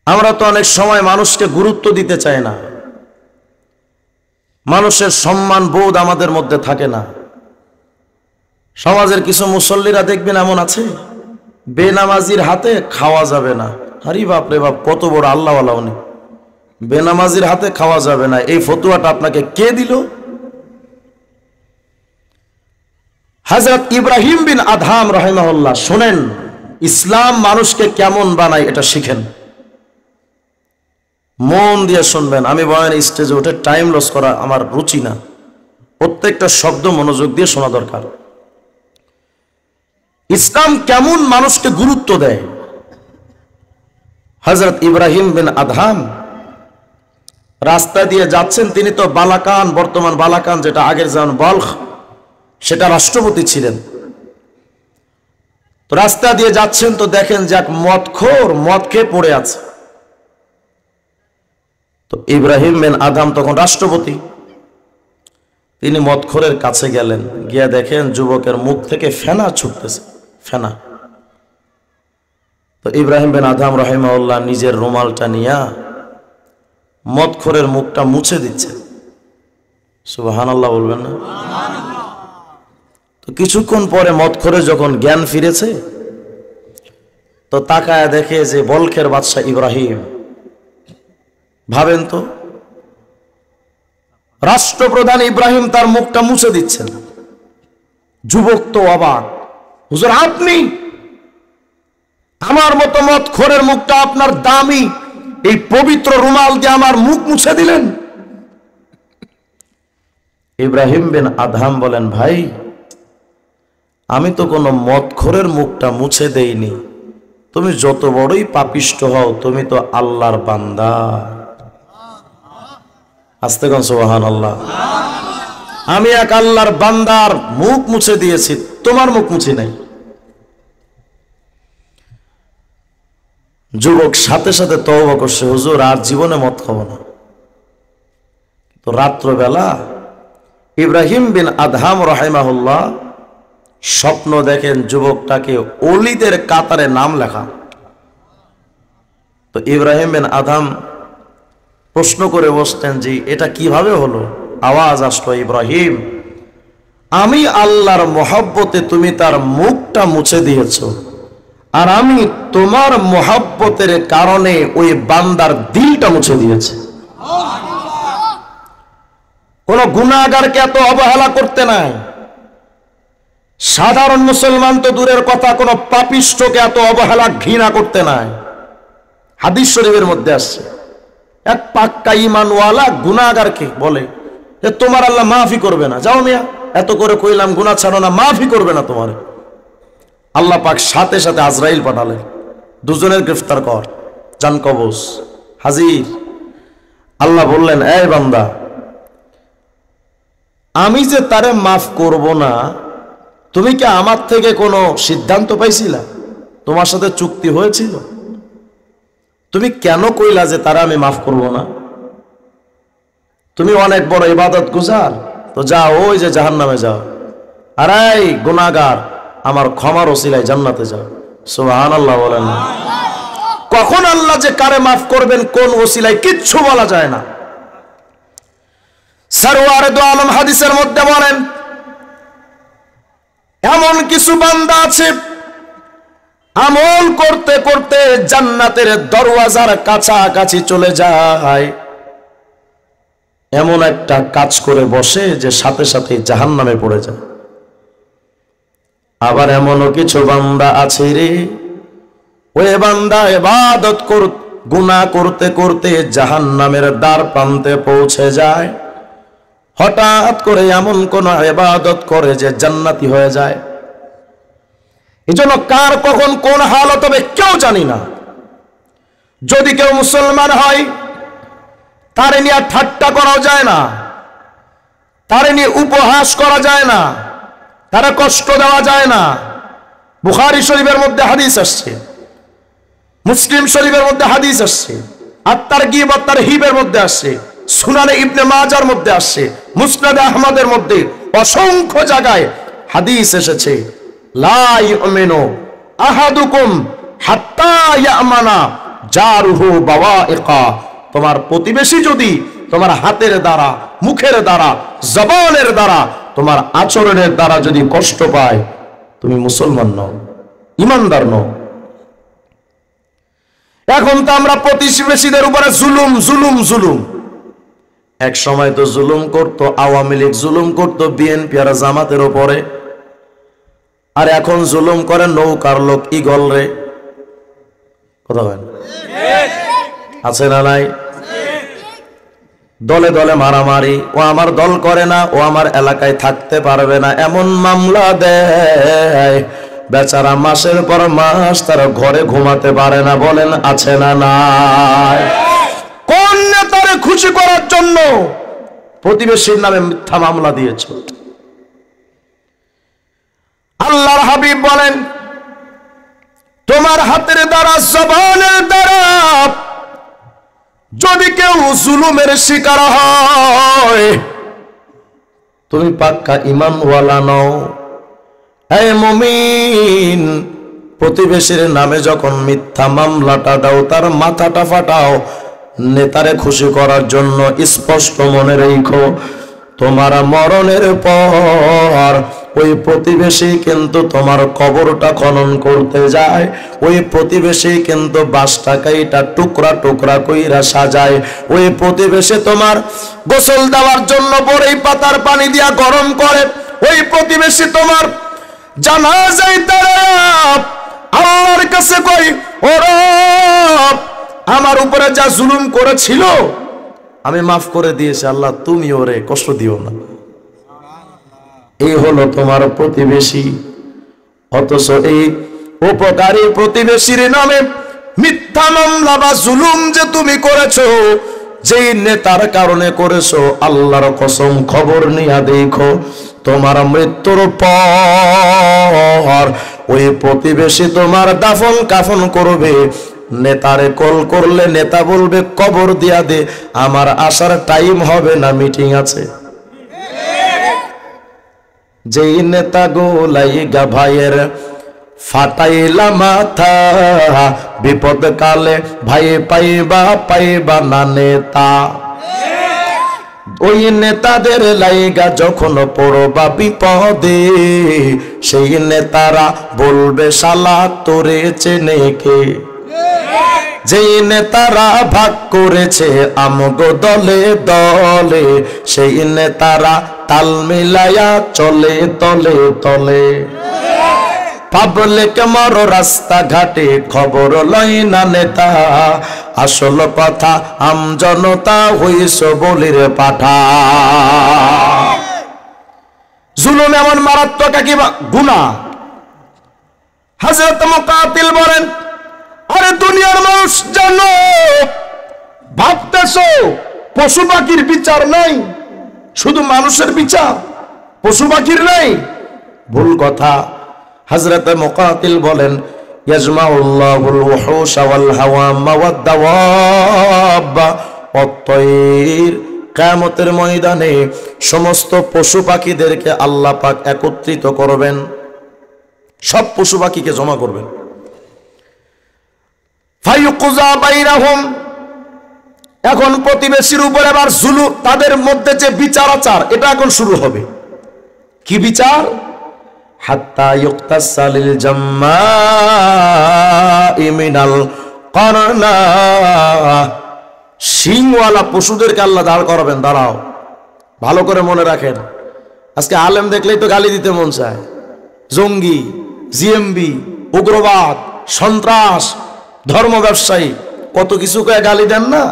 আমরা তো অনেক সময় মানুষকে গুরুত্ব দিতে চাই না, মানুষের সম্মান বোধ আমাদের মধ্যে থাকে না। সমাজের কিছু মুসল্লিরা দেখবেন এমন আছে, বেনামাজির হাতে খাওয়া যাবে না। আরে বাপ রে বাপ, কত বড় আল্লাহওয়ালা উনি! বেনামাজির হাতে খাওয়া যাবে না, এই ফতুয়াটা আপনাকে কে দিল? হযরত ইব্রাহিম বিন আদহাম রাহিমাহুল্লাহ, শুনেন ইসলাম মানুষকে কেমন বানায় এটা শিখেন, মন দিয়ে শুনবেন। আমি বয়ান স্টেজে উঠে টাইম লস করা আমার রুচি না, প্রত্যেকটা শব্দ মনোযোগ দিয়ে শোনা দরকার। ইসলাম কেমন মানুষকে গুরুত্ব দেয়। হযরত ইব্রাহিম বিন আদহাম রাস্তা দিয়ে যাচ্ছেন, তিনি তো বালাকান, বর্তমান বালাকান যেটা আগের যেমন বলখ, সেটা রাষ্ট্রপতি ছিলেন। তো রাস্তা দিয়ে যাচ্ছেন, তো দেখেন যে এক মদখোর মদ খেয়ে পড়ে আছে। তো ইব্রাহিম বিন আদহাম তখন রাষ্ট্রপতি, তিনি মদখোরের কাছে গেলেন, গিয়ে দেখেন যুবকের মুখ থেকে ফেনা ছুটতেছে, ফেনা। তো ইব্রাহিম বিন আদহাম রাহিমাহুল্লাহ নিজের রুমালটা নিয়ে মদখোরের মুখটা মুছে দিচ্ছে। সুবহানাল্লাহ বলবেন না? তো কিছুক্ষণ পরে মদখোরে যখন জ্ঞান ফিরেছে, তো তাকায় দেখে যে বলখের বাদশা ইব্রাহিম। ভাবেন তো, রাষ্ট্রপ্রধান ইব্রাহিম তার মুখটা মুছে দিচ্ছেন। যুবক তো অবাক, হুজুর আপনি আমার মতো মদখোরের মুখটা আপনার দামি এই পবিত্র রুমাল দিয়ে আমার মুখ মুছে দিলেন? ইব্রাহিম বিন আদহাম বলেন, ভাই আমি তো কোনো মদখোরের মুখটা মুছে দেইনি, তুমি যত বড়ই পাপিষ্ট হও তুমি তো আল্লাহর বান্দা। আস্তে কোন সুবহানাল্লাহ। আমি এক আল্লাহর বান্দার মুখ মুছে দিয়েছি, তোমার মুখ মুছি নাই। যুবক সাথে সাথে তওবা করছে, হুজুর আর জীবনে মদ খাবো না। তো রাত্রবেলা ইব্রাহিম বিন আদহাম রাহিমাহুল্লাহ স্বপ্ন দেখেন যুবকটাকে ওলিদের কাতারে নাম লেখা। তো ইব্রাহিম বিন আদহাম প্রশ্ন করে বসতেন যে এটা কিভাবে হলো? আওয়াজ আসলো, ইব্রাহিম আমি আল্লাহর মহব্বতে তুমি তার মুখটা মুছে দিয়েছ, আর আমি তোমার মহব্বতের কারণে ওই বান্দার দিলটা মুছে দিয়েছে। কোন গুনাহগারকে এত অবহেলা করতে নাই, সাধারণ মুসলমান তো দূরের কথা, কোন পাপিষ্ঠকে এত অবহেলা ঘৃণা করতে নাই। হাদিস শরীফের মধ্যে আসছে, এক পাক্কা ঈমানওয়ালা গুনাহগারকে বলে যে তোমার আল্লাহ মাফি করবে না, যাও মিয়া, এত করে কইলাম গুনাহ ছাড়ো না, মাফি করবে না তোমার। আল্লাহ পাক সাথে সাথে আজরাইল পাঠালেন, দুজনের গ্রেফতার কর, জান কবজ হাজির। আল্লাহ বললেন, এই বান্দা আমি যে তারে মাফ করব না, তুমি কি আমার থেকে কোনো সিদ্ধান্ত পাইছিলা? তোমার সাথে চুক্তি হয়েছিল? তুমি কেন কইলা যে তারা আমি মাফ করব না? তুমি অনেক বড় ইবাদত গুজার, তো যাও ওই যে জাহান্নামে যাও, আর এই গুনাহগার আমার ক্ষমার ওসিলায় জান্নাতে যাও। সুবহানাল্লাহ বলেন না? কখন আল্লাহ যে কারে মাফ করবেন কোন ওসিলায় কিচ্ছু বলা যায় না। সরওয়ারে দু আলম হাদিসের মধ্যে বলেন, এমন কিছু বান্দা আছে আমল করতে করতে জান্নাতের দরওয়াজার কাছাকাছি চলে যায়, এমন একটা কাজ করে বসে যে সাথে সাথে জাহান্নামে পড়ে যায়। আবার এমনও কিছু বান্দা আছে রে, ওই বান্দা ইবাদত গুনাহ করতে করতে জাহান্নামের দ্বার প্রান্তে পৌঁছে যায়, হঠাৎ করে এমন কোন ইবাদত করে যে জান্নাতি হয়ে যায়। এজন্য কার কখন কোন হালত হবে কেউ জানি না। যদি কেউ মুসলমান হয় তারে নিয়ে ঠাট্টা করা যায় না, তারে নিয়ে উপহাস করা যায় না, তারা কষ্ট দেওয়া যায় না। বুখারী শরীফের মধ্যে হাদিস আসছে, মুসলিম শরীফের মধ্যে হাদিস আসছে, আত-তারগীব ওয়াত তারহিবের মধ্যে আসছে, সুনানে ইবনে মাজার মধ্যে আসছে, মুসনাদে আহমদের মধ্যে অসংখ্য জায়গায় হাদিস এসেছে, লা ইউমিনু আহাদুকুম হাত্তা ইয়ামানা জারুহু বাওয়াইকা, তোমার প্রতিবেশী যদি তোমার হাতের দ্বারা, মুখের দ্বারা, জবানের দ্বারা, তোমার আচরণের দ্বারা যদি কষ্ট পায়, তুমি মুসলমান নও, ইমানদার নও। এখন তো আমরা প্রতিবেশীদের উপরে জুলুম জুলুম জুলুম। এক সময় তো জুলুম করত আওয়ামী লীগ, জুলুম করত বিএনপি আর জামাতের উপরে, আর এখন জুলুম করে নৌকার লোক ইগল রে। কথা বলেন, আছে না নাই? দলে দলে মারামারি, ও আমার দল করে না, ও আমার এলাকায় থাকতে পারবে না, এমন মামলা দেয় বেচারা মাসের পর মাস তার ঘরে ঘুমাতে পারে না। বলেন আছে না নাই? কোন নেতারে খুশি করার জন্য প্রতিবেশীর নামে মিথ্যা মামলা দিয়েছ? আল্লাহর হাবিব বলেন, তোমার হাতের দ্বারা, জবানের দ্বারা যদি কেউ জুলুমের শিকার হয়, তুমি পাক্কা ঈমানওয়ালা নও। এই মুমিন, প্রতিবেশীর নামে যখন মিথ্যা মামলাটা দাও, তার মাথাটা ফাটাও নেতারে খুশি করার জন্য। স্পষ্ট মনে রেখো, তোমার মরণের পর ওই প্রতিবেশী কিন্তু তোমার কবরটা খনন করতে যায়, ওই প্রতিবেশী কিন্তু বাঁশটাকাইটা টুকরা টুকরা কইরা সাজায়, ওই প্রতিবেশী তোমার গোসল দেওয়ার জন্য বড়ই পাতার পানি দিয়া গরম করে, ওই প্রতিবেশী তোমার জানাজায় দাঁড়ায় আল্লাহর কাছে কই, ও রব, আমার উপরে যা জুলুম করেছিল আমি মাফ করে দিয়েছি, আল্লাহ তুমি ওরে কষ্ট দিও না। এই হলো তোমার প্রতিবেশী। অথচ এই উপকারী প্রতিবেশীর নামে মিথ্যা মামলা বা জুলুম যে তুমি করেছো, যেই নেতার কারণে করেছো, আল্লাহর কসম খবর নিয়া দেখো, তোমার মৃত্যুর পর ওই প্রতিবেশী তোমার দাফন কাফন করবে। নেতারে কল করলে নেতা বলবে কবর দিয়া দে, আমার আসার টাইম হবে না, মিটিং আছে। যেই নেতা গোলাইগা ভাইয়ের ফাটাইলা মাথা, বিপদ কালে ভাই পাইবা না নেতা। ওই নেতাদের লাইগা যখন পড়বা বিপদে, সেই নেতারা বলবে শালা তোরে চেনে কে। যেই নেতারা ভাগ করেছে আমগো দলে দলে, সেই নেতারা তাল মিলায়া চলে তলে তলে। পাবলিক মর রাস্তা ঘাটে খবর লয় না নেতা, আসল কথা আমজনতা হইস বলির পাঠা। জুলুম এমন মারাত্মক কি গুনাহ। হযরত মুকাতিল বলেন, আরে দুনিয়ার মানুষ জানো, ভাবতেছো পশু পাখির বিচার নাই, শুধু মানুষের বিচার, পশু পাখির নাই? ভুল কথা। হযরত মুকাতিল বলেন, ইয়াজমাউল্লাহুল ওয়াহুশা ওয়াল হাওয়াম ওয়াদ দাওয়াব ওয়াত তায়র। কিয়ামতের ময়দানে সমস্ত পশু পাখিদেরকে আল্লাহ পাক একত্রিত করবেন, সব পশু পাখিকে জমা করবেন। ফায়ুকযা বাইনাহুম, এখন প্রতিবেশীর উপরে আবার জুলুম, তাদের মধ্যে যে বিচার আচার, এটা এখন শুরু হবে। কি বিচার? হাত্তা ইউক্তাসা লিল জাম্মা'i মিনাল কারনা, শিংওয়ালা পশুদেরকে আল্লাহ দাঁড় করাবেন। দাঁড়াও, ভালো করে মনে রাখেন, আজকে আলেম দেখলেই তো গালি দিতে মন চায়। জঙ্গি, জিএমবি, উগ্রবাদ, সন্ত্রাস, ধর্ম ব্যবসায়ী, কত কিছু কয়ে গালি দেন না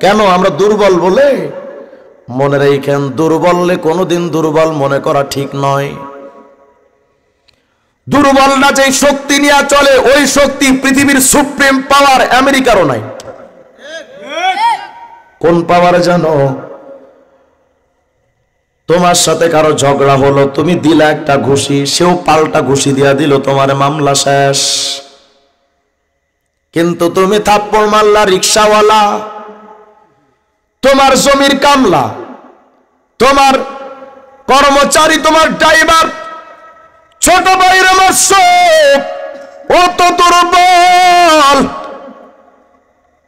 কেন? আমরা দুর্বল বলে। মনে রাখেন, দুর্বললে কোনোদিন দুর্বল মনে করা ঠিক নয়। দুর্বলরা যে শক্তি নিয়ে চলে, ওই শক্তি পৃথিবীর সুপ্রিম পাওয়ার আমেরিকারও নাই। কোন পাওয়ার জানো? তোমার সাথে কারো ঝগড়া হলো, তুমি দিলা একটা ঘুষি, সেও পাল্টা ঘুষি দিয়া দিল, তোমার মামলা শেষ। কিন্তু তুমি থাপ্পড় মারলা রিকশাওয়ালা, তোমার জমির কামলা, তোমার কর্মচারী, তোমার ড্রাইভার, ছোট ভাইয়ের, আমার সব অত দুর্বল,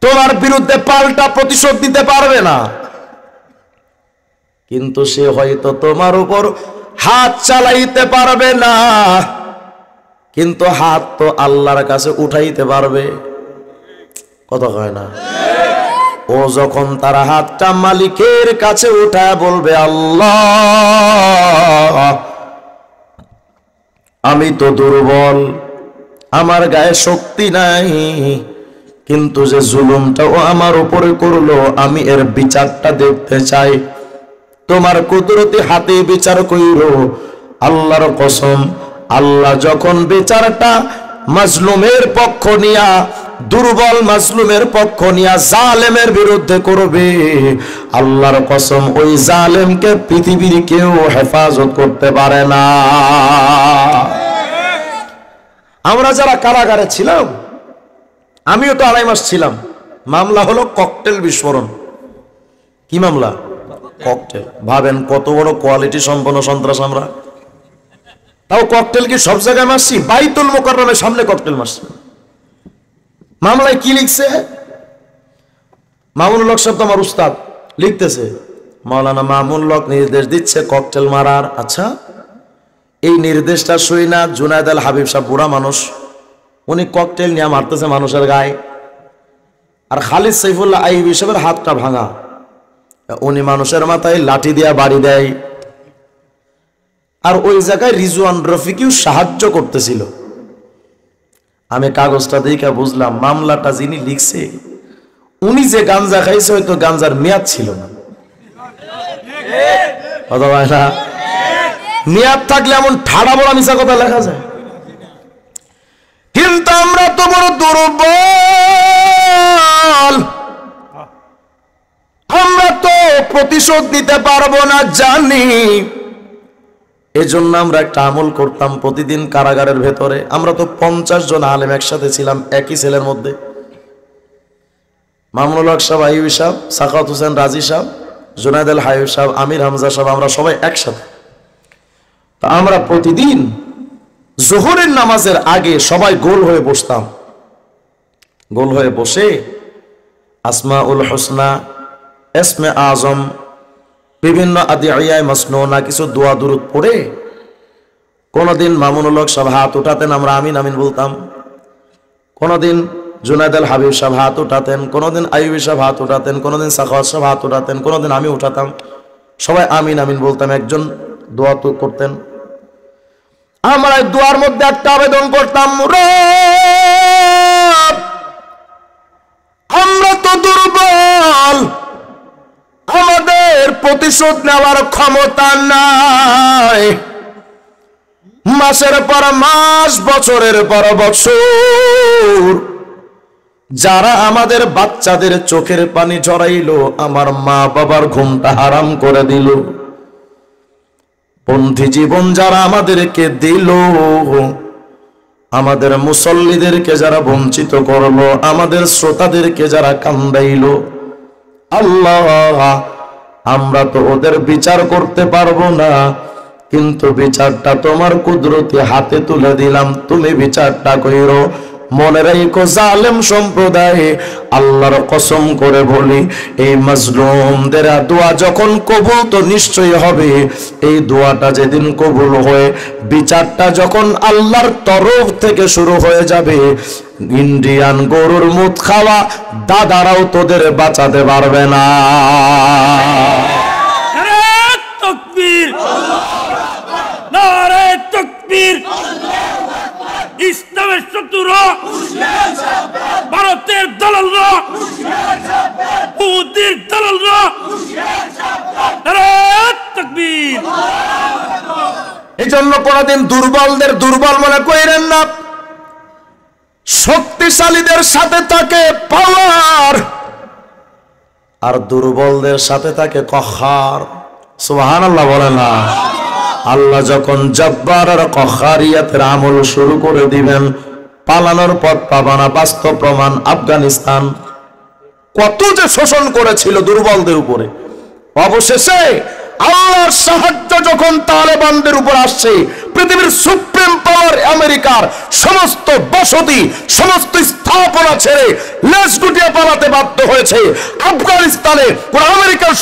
তোমার বিরুদ্ধে পাল্টা প্রতিশোধ দিতে পারবে না, কিন্তু সে হয়তো তোমার উপর হাত চালাইতে পারবে না, কিন্তু হাত তো আল্লাহর কাছে উঠাইতে পারবে। কথা কয় না? ও যখন তার হাতটা মালিকের কাছে উঠায় বলবে, আল্লাহ আমি তো দুর্বল, আমার গায়ে শক্তি নাই, কিন্তু যে জুলুমটা ও আমার উপরে করলো আমি এর বিচারটা দেখতে চাই, তোমার কুদরতি হাতে বিচার কইরো। আল্লাহর কসম, আল্লাহ যখন বিচারটা মাজলুমের পক্ষ নিয়া, দুর্বল মাজলুমের পক্ষ নিয়া জালেমের বিরুদ্ধে করবে, আল্লাহর কসম ওই জালেমকে পৃথিবীর কেউ হেফাজত করতে পারে না। আমরা যারা কারাগারে ছিলাম, আমিও তো 2.5 মাস ছিলাম, মামলা হলো ককটেল বিস্ফোরণ। কি মামলা? ককটেল। ভাবেন কত বড় কোয়ালিটি সম্পন্ন সন্ত্রাস আমরা। তাও ককটেল কি সব জায়গায় মারছি? বাইতুল মুকাররমের সামনে ককটেল মারছি। মামলায় কি লিখছে? মামুনুল হক সাহেব তো আমার উস্তাদ, লিখতেছে মাওলানা মামুনুল হক নির্দেশ দিচ্ছে ককটেল মারার। আচ্ছা, এই নির্দেশটা শুই না জুনায়েদ আল হাবিব সাহেব, বুড়া মানুষ, উনি ককটেল নিয়ে মারতেছে মানুষের গায়ে, আর খালিদ সাইফুল্লাহ আইয়ুবী সাহেবের হাতটা ভাঙা, উনি মানুষের মাথায় লাঠি দিয়া বাড়ি দেয়। আর ওই জায়গায় রিজওয়ান রফিকিও সাহায্য করতেছিল। আমি কাগজটা দেখে বুঝলাম মামলাটা যিনি লিখছে উনি যে গাঞ্জা খাইছে হয়তো গাঞ্জার মেয়াদ ছিল না। মেয়াদ থাকলে এমন ঠাড়া বড় মিছা কথা লেখা যায়? কিন্তু আমরা তো বড় দুর্বল, আমরা তো প্রতিশোধ নিতে পারবো না জানি। এজন্য আমরা একটা আমল করতাম প্রতিদিন কারাগারের ভেতরে। আমরা তো 50 জন আলেম একসাথে ছিলাম একই সেলের মধ্যে। মামুনুল হক সাহেব, আইয়ুবী সাহেব, সাখাওয়াত হোসেন রাজি সাহেব, জুনায়েদ আল হাবিব সাহেব, আমির হামজা সাহেব, আমরা সবাই একসাথে। তা আমরা প্রতিদিন জোহরের নামাজের আগে সবাই গোল হয়ে বসতাম। গোল হয়ে বসে আসমাউল হোসনা, ইসমে আজম, বিভিন্ন আদিয়ায় মাসনুনা কিছু দোয়া দুরুদ পড়ে, কোনদিন মামুনুল হক সাহেব হাত উঠাতেন, আমরা আমিন আমিন বলতাম। কোনদিন জুনায়েদ আল হাবিব সাহেব হাত উঠাতেন, কোনদিন আইয়ুবী সাহেব হাত উঠাতেন, কোনদিন সাখাওয়াত সাহেব হাত উঠাতেন, কোনদিন আমি উঠাতাম। সবাই আমিন আমিন বলতাম, একজন দোয়া তো করতেন। আমরা দোয়ার মধ্যে একটা আবেদন করতাম, রব আমরা তো দুর্বল, আমাদের প্রতিশোধ নেওয়ার ক্ষমতা নাই। মাসের পর মাস, বছরের পর বছর যারা আমাদের বাচ্চাদের চোখের পানি ঝরাইলো, আমার মা বাবার ঘুমটা হারাম করে দিল, বন্ধী জীবন যারা আমাদেরকে দিল, আমাদের মুসল্লিদেরকে যারা বঞ্চিত করলো, আমাদের শ্রোতাদেরকে যারা কান্দাইলো, আল্লাহ আমরা তো ওদের বিচার করতে পারবো না, কিন্তু বিচারটা তোমার কুদরতি হাতে তুলে দিলাম, তুমি বিচারটা কইরো। মনে রাখো জালেম সম্প্রদায়, আল্লাহর কসম করে বলি, এই মাজলুমদের দোয়া যখন কবুল তো নিশ্চয়ই হবে। এই দোয়াটা যেদিন কবুল হয়ে বিচারটা যখন আল্লাহর তরফ থেকে শুরু হয়ে যাবে, ইন্ডিয়ান গরুর মুখ খাওয়া দাদারাও তোদের বাঁচাতে পারবে না। তাকবীর, নারে তাকবীর। ইসলামের শত্রুরা, ভারতের দালালরা, ইহুদির দালালরা, নারে তাকবীর। এই জন্য কোনদিন দুর্বলদের দুর্বল মনে করেন না, শক্তিশালীদের সাথে থাকে পাওয়ার, আর দুর্বলদের সাথে থাকে কহার। সুবহানাল্লাহ বলে না? আল্লাহ যখন জব্বার আর কহারিয়াতের আমল শুরু করে দিবেন, পালানোর পথ পাবা না। বাস্তব প্রমাণ, আফগানিস্তান কত যে শোষণ করেছিল দুর্বলদের উপরে, অবশেষে আল্লাহর সাহায্য যখন তালেবানদের উপর আসছে, পৃথিবীর সুপ্রিম পাওয়ার আমেরিকার সমস্ত বসতি, সমস্ত স্থাপনা ছেড়ে লেজ গুটিয়ে পালাতে বাধ্য হয়েছে। আফগানিস্তানে কোন আমেরিকার